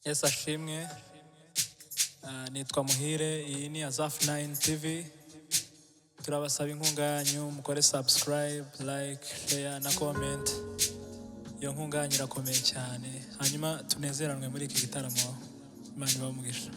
Yesu ashimwe. Nitwa Muhire, iyi ni Azaf 9 TV. Turabasaba inkunga yanyu, mukore subscribe, like, share na comment. Iyo nkunga yanyu irakomeye cyane. Hanyuma tunezeranwe muri iki gitaramo. Imana ibamugisha.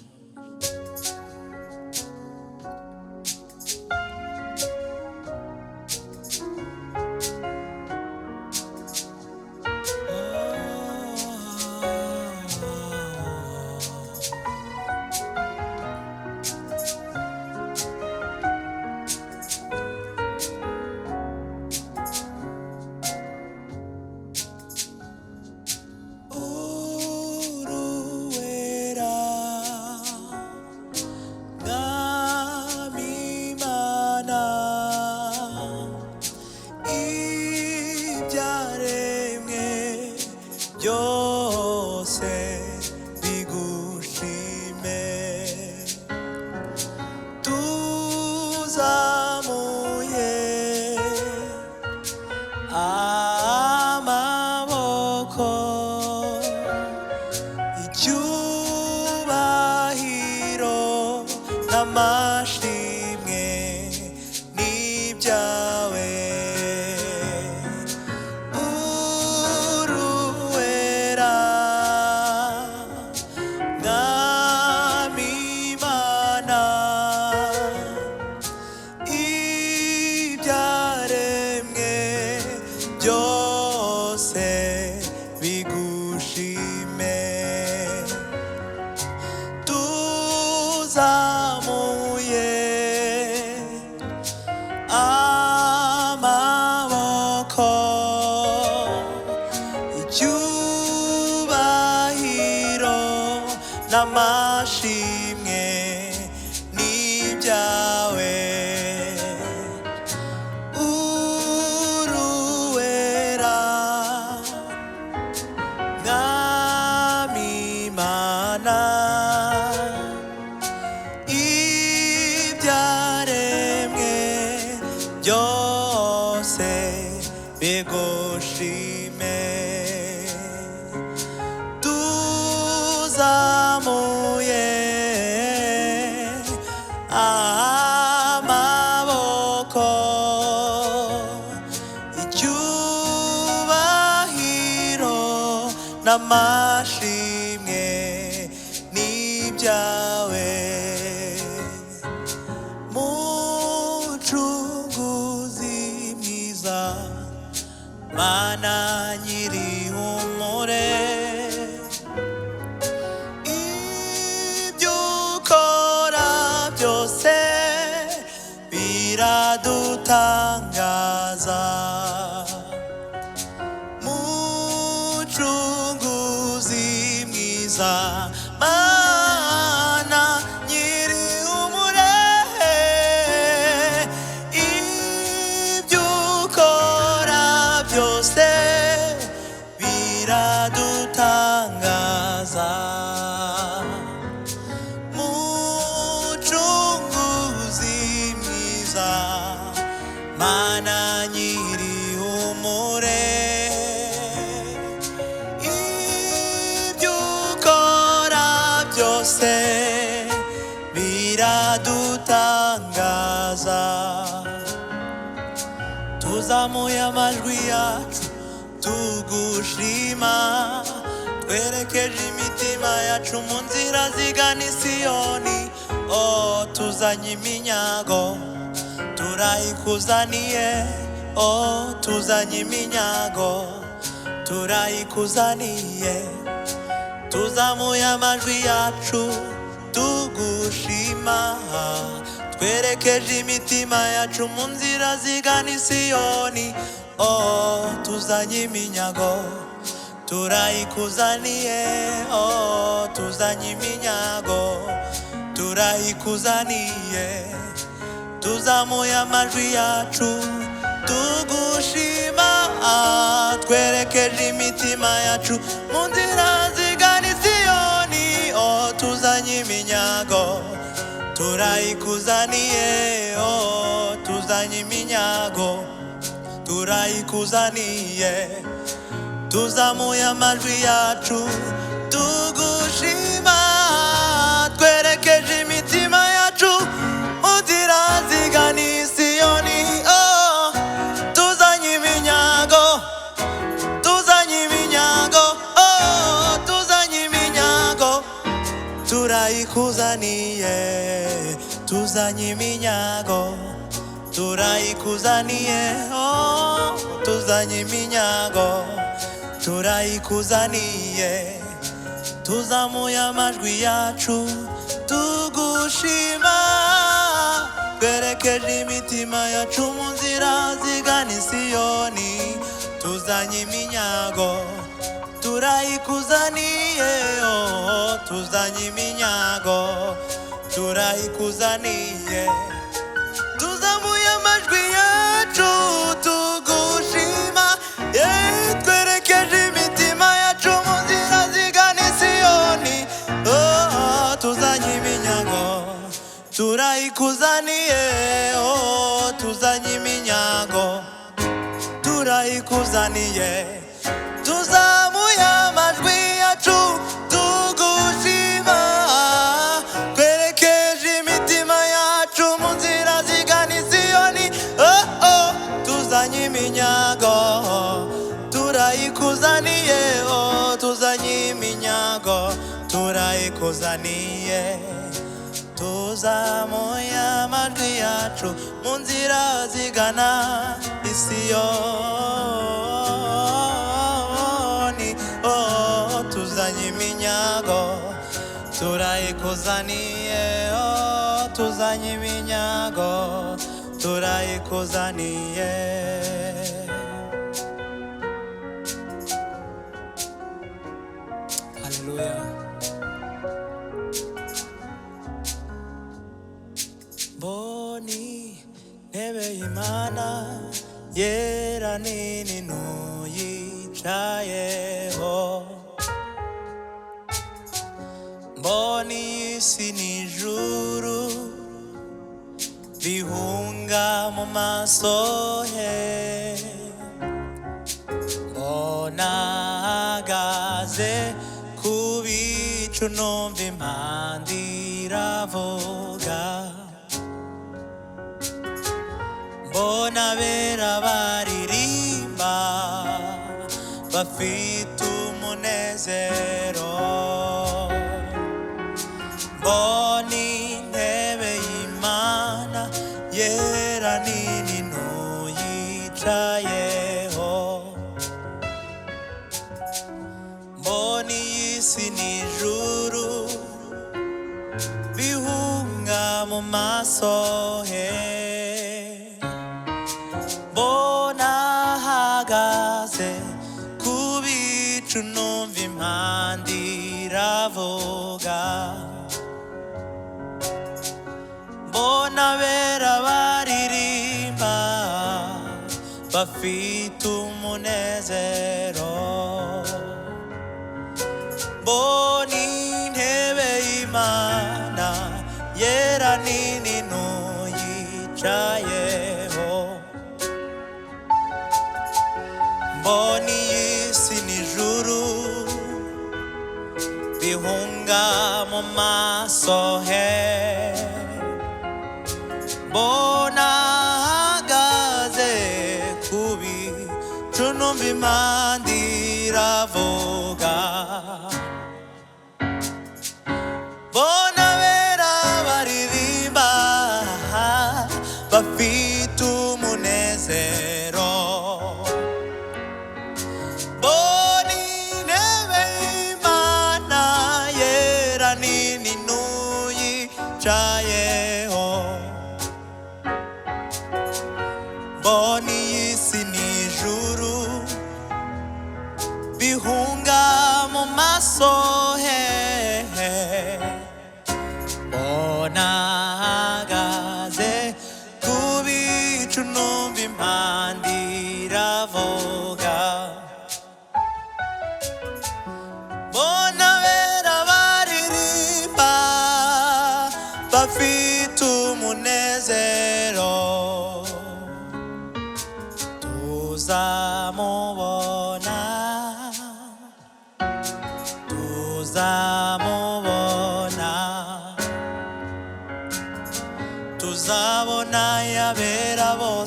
Byose bigushime, tuzamuye amaboko, icyubahiro n'amashimwe ni ibyawe. Byose bigushime, tuzamuye amaboko, icyubahiro n'amashimwe ni ibyawe. Byose bigushime, tuzamuye amaboko, icyubahiro n'amashimwe ni ibyawe. Mana nyir'ihumure, ibyo ukora byose biradutangaza. Mucunguzi mwiza, Mana nyir'ihumure, ibyo ukora byose biradutangaza. Mucunguzi mwiza, Mana nyir'ihumure, ibyo ukora byose biradutangaza. Tuzamuye amajwi yacu tugushima, twerekeje imitima yacu mu nzira zigana i Siyoni. Tuzanye iminyago turayikuzaniye, tuzanye iminyago turayikuzaniye. Tuzamuye amajwi yacu tugushima, twerekeje imitima yacu mu nzira zigana i Siyoni. Tuzanye iminyago turayikuzaniye, tuzanye iminyago turayikuzaniye. Tuzamuye amajwi yacu tugushima, twerekeje imitima yacu mu nzira zigana i Siyoni. Tuzanye iminyago turayikuzaniye, tuzanye iminyago turayikuzaniye. Tuzamuye amajwi yacu tugushima twerekeje imitima yacu mu nzira zigana i Siyoni. Oh, tuzanye iminyago, tuzanye iminyago, oh, tuzanye iminyago, turayikuzaniye, tuzanye iminyago, turayikuzaniye, oh, tuzanye iminyago, turayikuzaniye, tuzamuye amajwi yacu tugushima twerekeje imitima yacu mu nzira zigana i Siyoni. Tuzanye iminyago, turayikuzaniye, oh, tuzanye iminyago, turayikuzaniye, tuzamuye amajwi yacu tugushima, twerekeje imitima yacu mu nzira zigana i Siyoni. Oh, tuzanye iminyago, turayikuzaniye, oh, tuzanye iminyago, turayikuzaniye, tuzamuye amajwi yacu tugushima twerekeje imitima yacu mu nzira zigana i Siyoni. Oh, oh, tuzanye iminyago, turayikuzaniye, oh, tuzanye iminyago, turayikuzaniye, tuzamuye amajwi yacu mu nzira zigana i Siyoni. Oh, tuzanye iminyago, turayikuzaniye, oh, tuzanye iminyago, turayikuzaniye. Hallelujah. Mboni ntebe y'Imana yera nini n'uyicayeho, mboni isi n'ijuru bihunga mu maso he, mbona ahagaze ku bicu numva impanda iravuga, mbona abera baririmba bafite umunezero, mbona intebe y'Imana yera nini n'uyicayeho, mbona iy'isi n'ijuru bihunga mu maso he, mbona ahagaze ku bicu numva impanda iravuga, mbona abera baririmba bafite umunezero, mbona intebe y'Imana yera nini n'uyicayeho, mbona iy'isi n'ijuru bihunga mu maso he, mbona ahagaze ku bicu numva impanda iravuga, mbona abera baririmba bafite umunezero, mbona intebe y'Imana yera nini n'uyicayeho, mbona iy'isi n'ijuru bihunga mu maso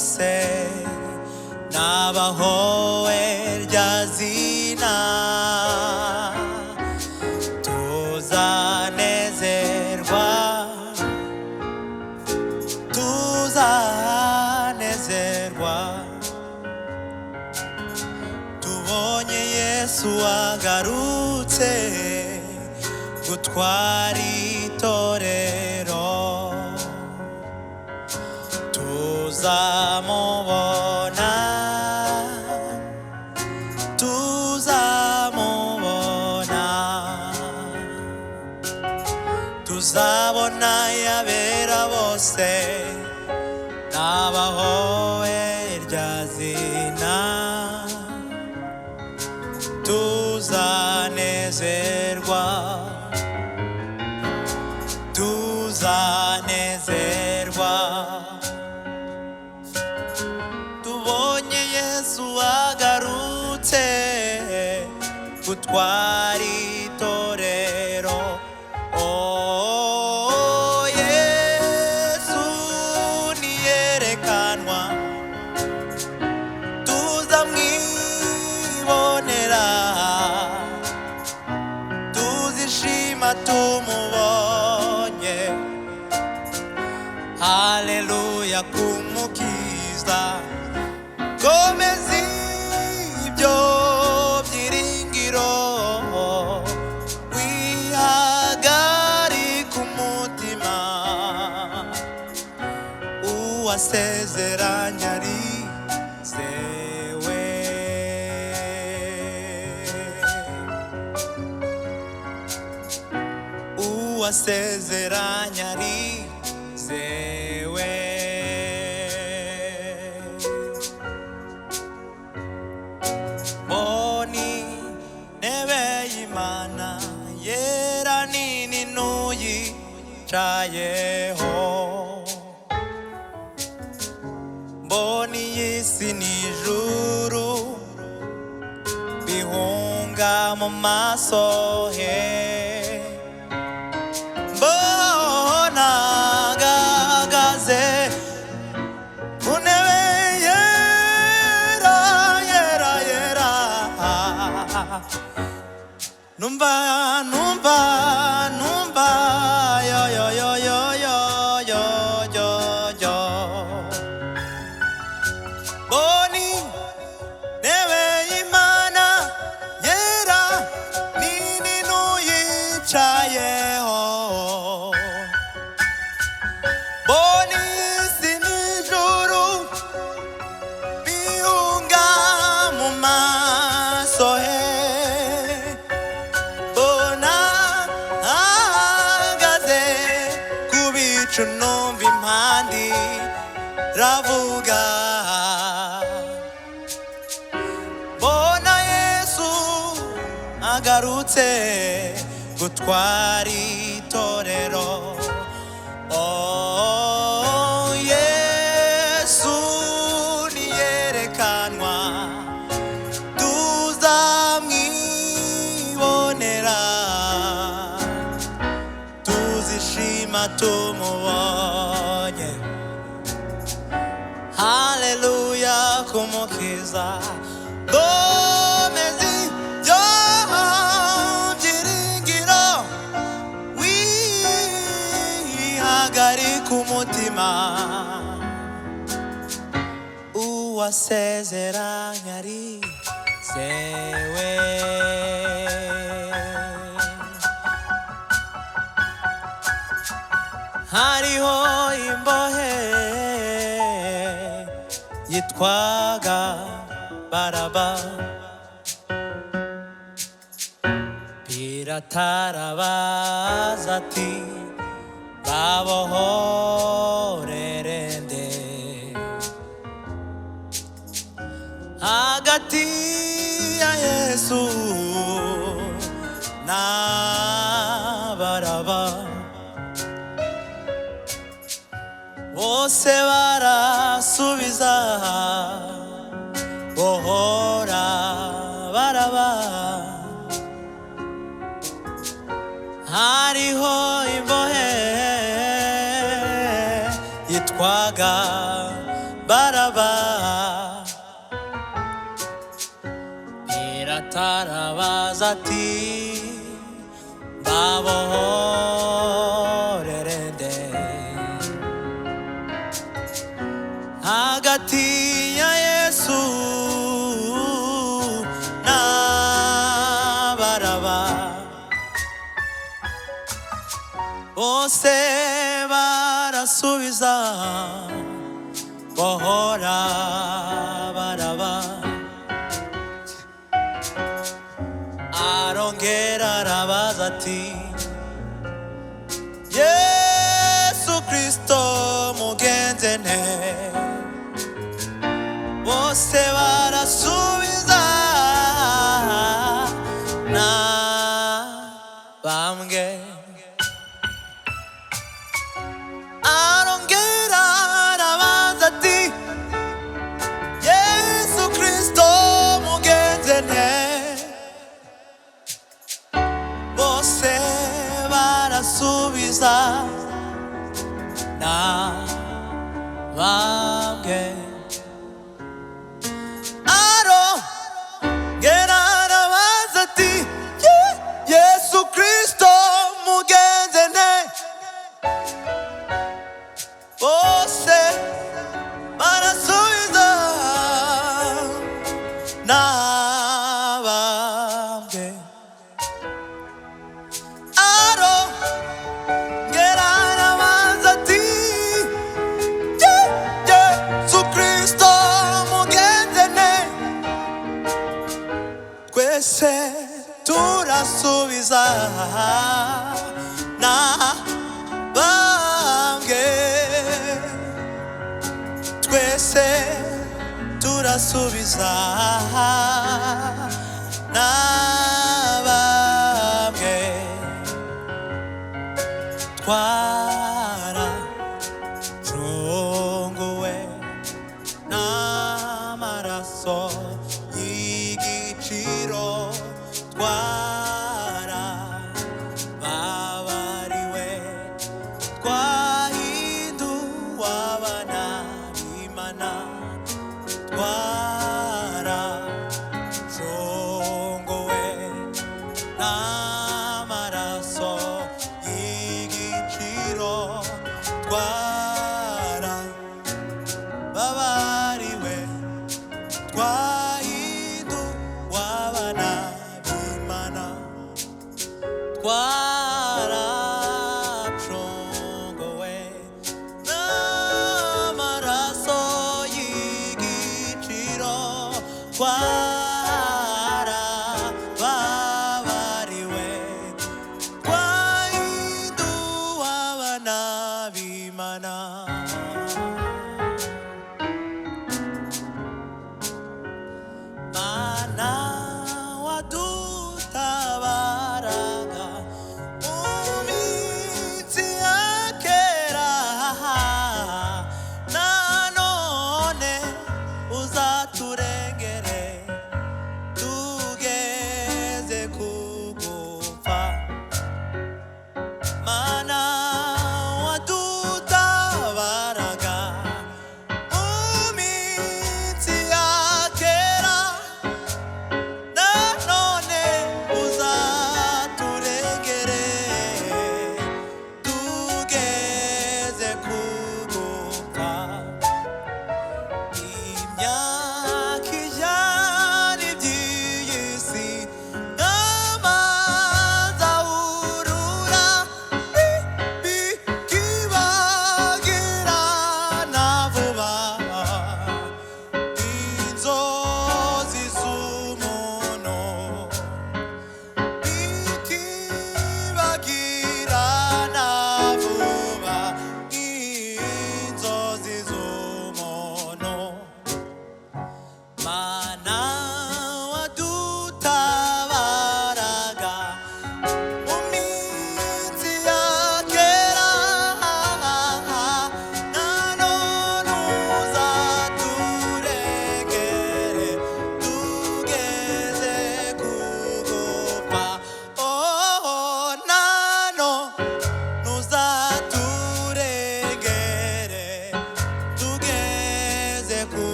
bose n'abahowe rya zina tuzanezerwa tubonye Yesu agarutse gutwara itorero tuzamubona tuzabona yabera bose n'abahowe rya zina tuzanezerwa tubonye Yesu agarutse gutwara itorero Yesu niyerekanwa tuzamwibonera tuzishima tumubonye haleluya kumukiza komeza ibyo byiringiro wihagarika umutima uwasezeranye arizewe uwasezeranye arizewe mboni ntebe y'Imana yera nini n'uyicayeho mboni y'isi n'ijuru bihunga mu maso he mbona ahagaze ku ntebe yera numva yo yo yo yo yo yo yo yo mboni ntebe y'Imana yera nini n'uyicayeho mboni isi n'ijuru bihunga mu maso he numva impandi ravuga mbona Yesu agarutse gutwara itorero Yesu niyerekanwa tuzamwibonera tuzishima tumubonye haleluya kumukiza komeza ibyo byiringiro wihagarika umutima uwasezeranye arizewe hariho imbohe yitwaga Baraba Pilato arabaza ati babohorere nde hagati ya Yesu na Baraba bose barasubiza bohora Baraba hariho imbohe yitwaga Baraba Yatarabaza ati babohorerende hagati ya Yesu na Baraba bose barasubiza bohora Baraba arongera arabaza ati Yesu Kristo mugenze nte bose barasubiza na bambwe arongera arabaza ati Yesu Kristo mugenze nte bose barasubiza na bambwe arongera arabaza ati Yesu Kristo mugenze nte bose barasubiza na bambwe arongera arabaza ati Yesu Kristo mugenze nte twese turasubiza na bambwe twese turasubiza na bambwe twaracunguwe n'amaraso y'igiciro twarababariwe twahinduwe abana b'Imana twaracunguwe n'amaraso y'igiciro twarababariwe twahinduwe abana b'Imana twaracunguwe n'amaraso y'igiciro twarababariwe twahinduwe abana b'Imana Mana wadutabaraga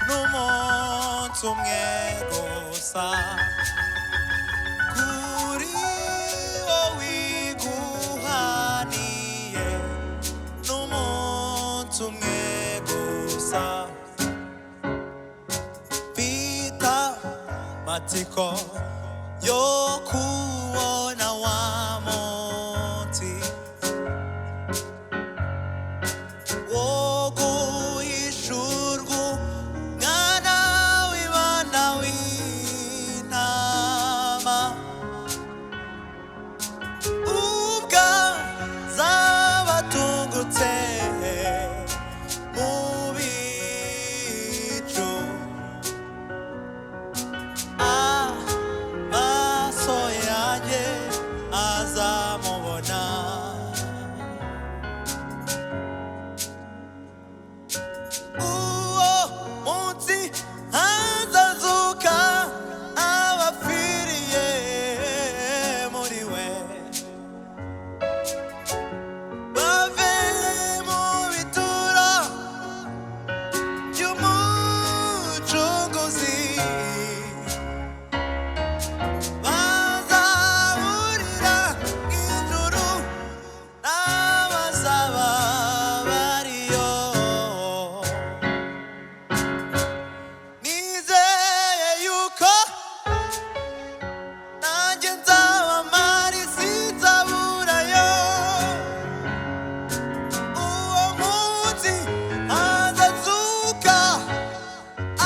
n'umunsi umwe gusa kuri wowe iguhaniye n'umunsi umwe gusa mfite amatsiko yo kubona wa munsi wo guhishurwa umwana w'Imana w'intama ubwo zabatungutse mu bicu amaso yanjye azamubona uwo munsi hazazuka abapfiriye muri we bave mu bituro by'umucunguzi bazahurira ijuru n'abazaba bariyo nizeye yuko nanjye nzaba mpari sinzaburayo uwo munsi hazazuka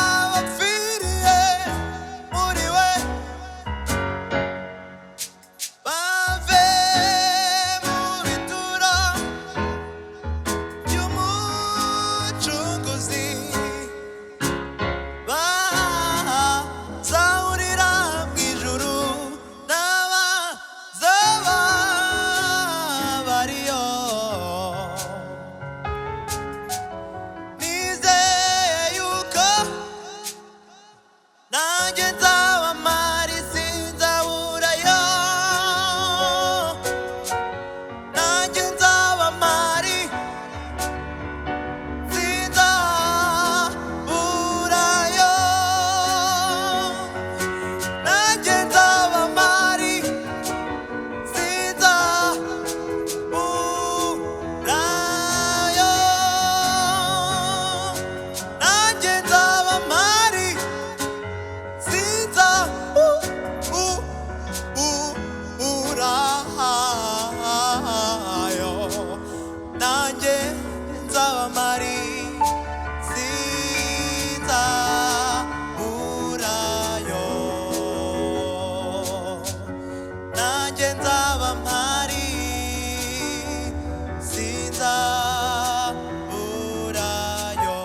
abapfiriye muri we bave mu bituro by'umucunguzi bazahurira mu ijuru n'abazaba bariyo nizeye yuko nanjye nzaba mpari sinzaburayo nanjye nzaba mpari sinzaburayo nanjye nzaba mpari sinzaburayo nanjye nzaba mpari sinzaburayo nanjye nzaba mpari sinzaburayo nanjye nzaba mpari sinzaburayo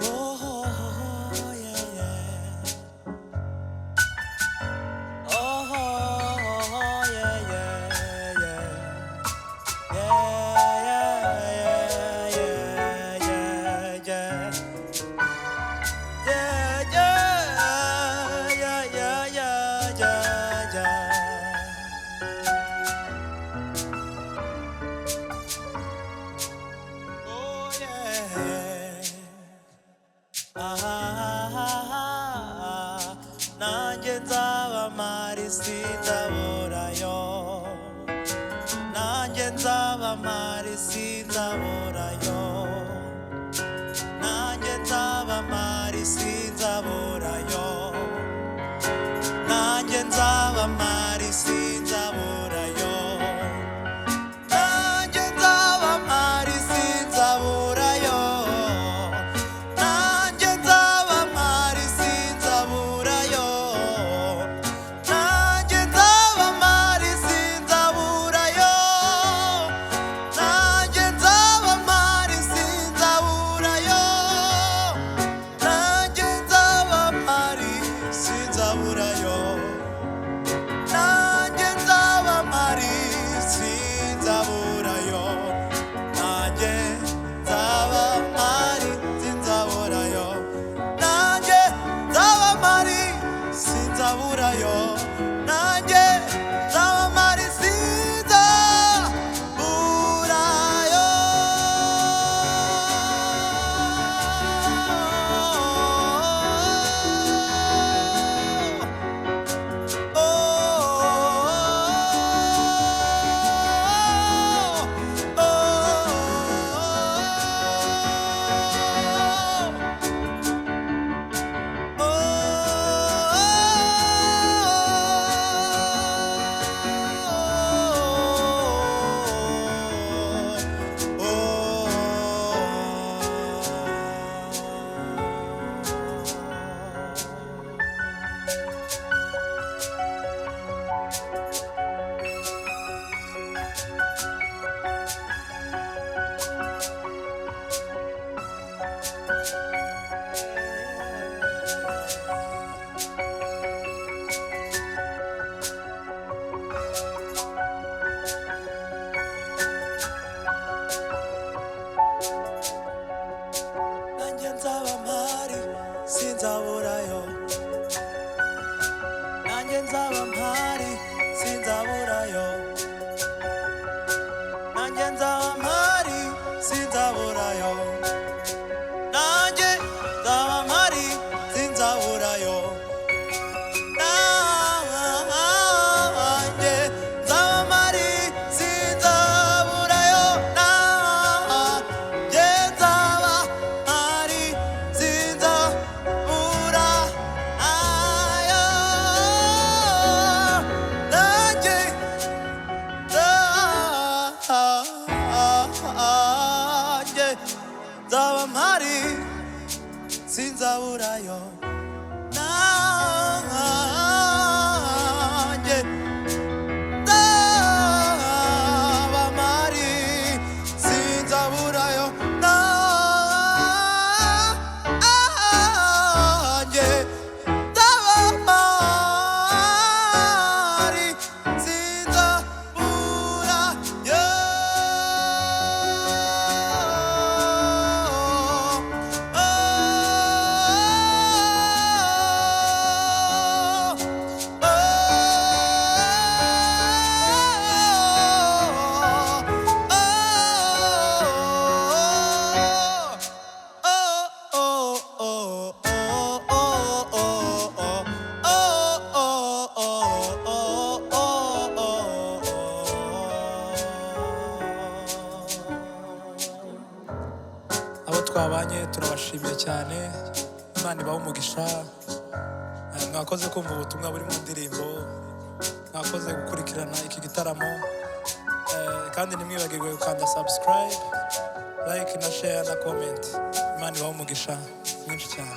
oh yeah yeah oh yeah yeah nanjye nzaba mpari sinzaburayo nanjye nzaba mpari sinzaburayo nanjye nzaba mpari sinzaburayo nanjye nzaba mpari sinzaburayo nanjye nzaba mpari sinzaburayo nanjye nzaba mpari sinzaburayo nanjye nzaba mpari sinzaburayo nanjye nzaba nzaba mpari sinzaburayo nanjye nzaba mpari sinzaburayo nanjye nzaba mpari sinzaburayo. abo twabanye turabashimiye cyane, Imana ibahe umugisha. Mwakoze kumva ubutumwa buri mu ndirimbo, mwakoze gukurikirana iki gitaramo, kandi ntimwibagirwe gukanda subscribe, like na share na comment. Imana ibahe umugisha mwinshi cyane.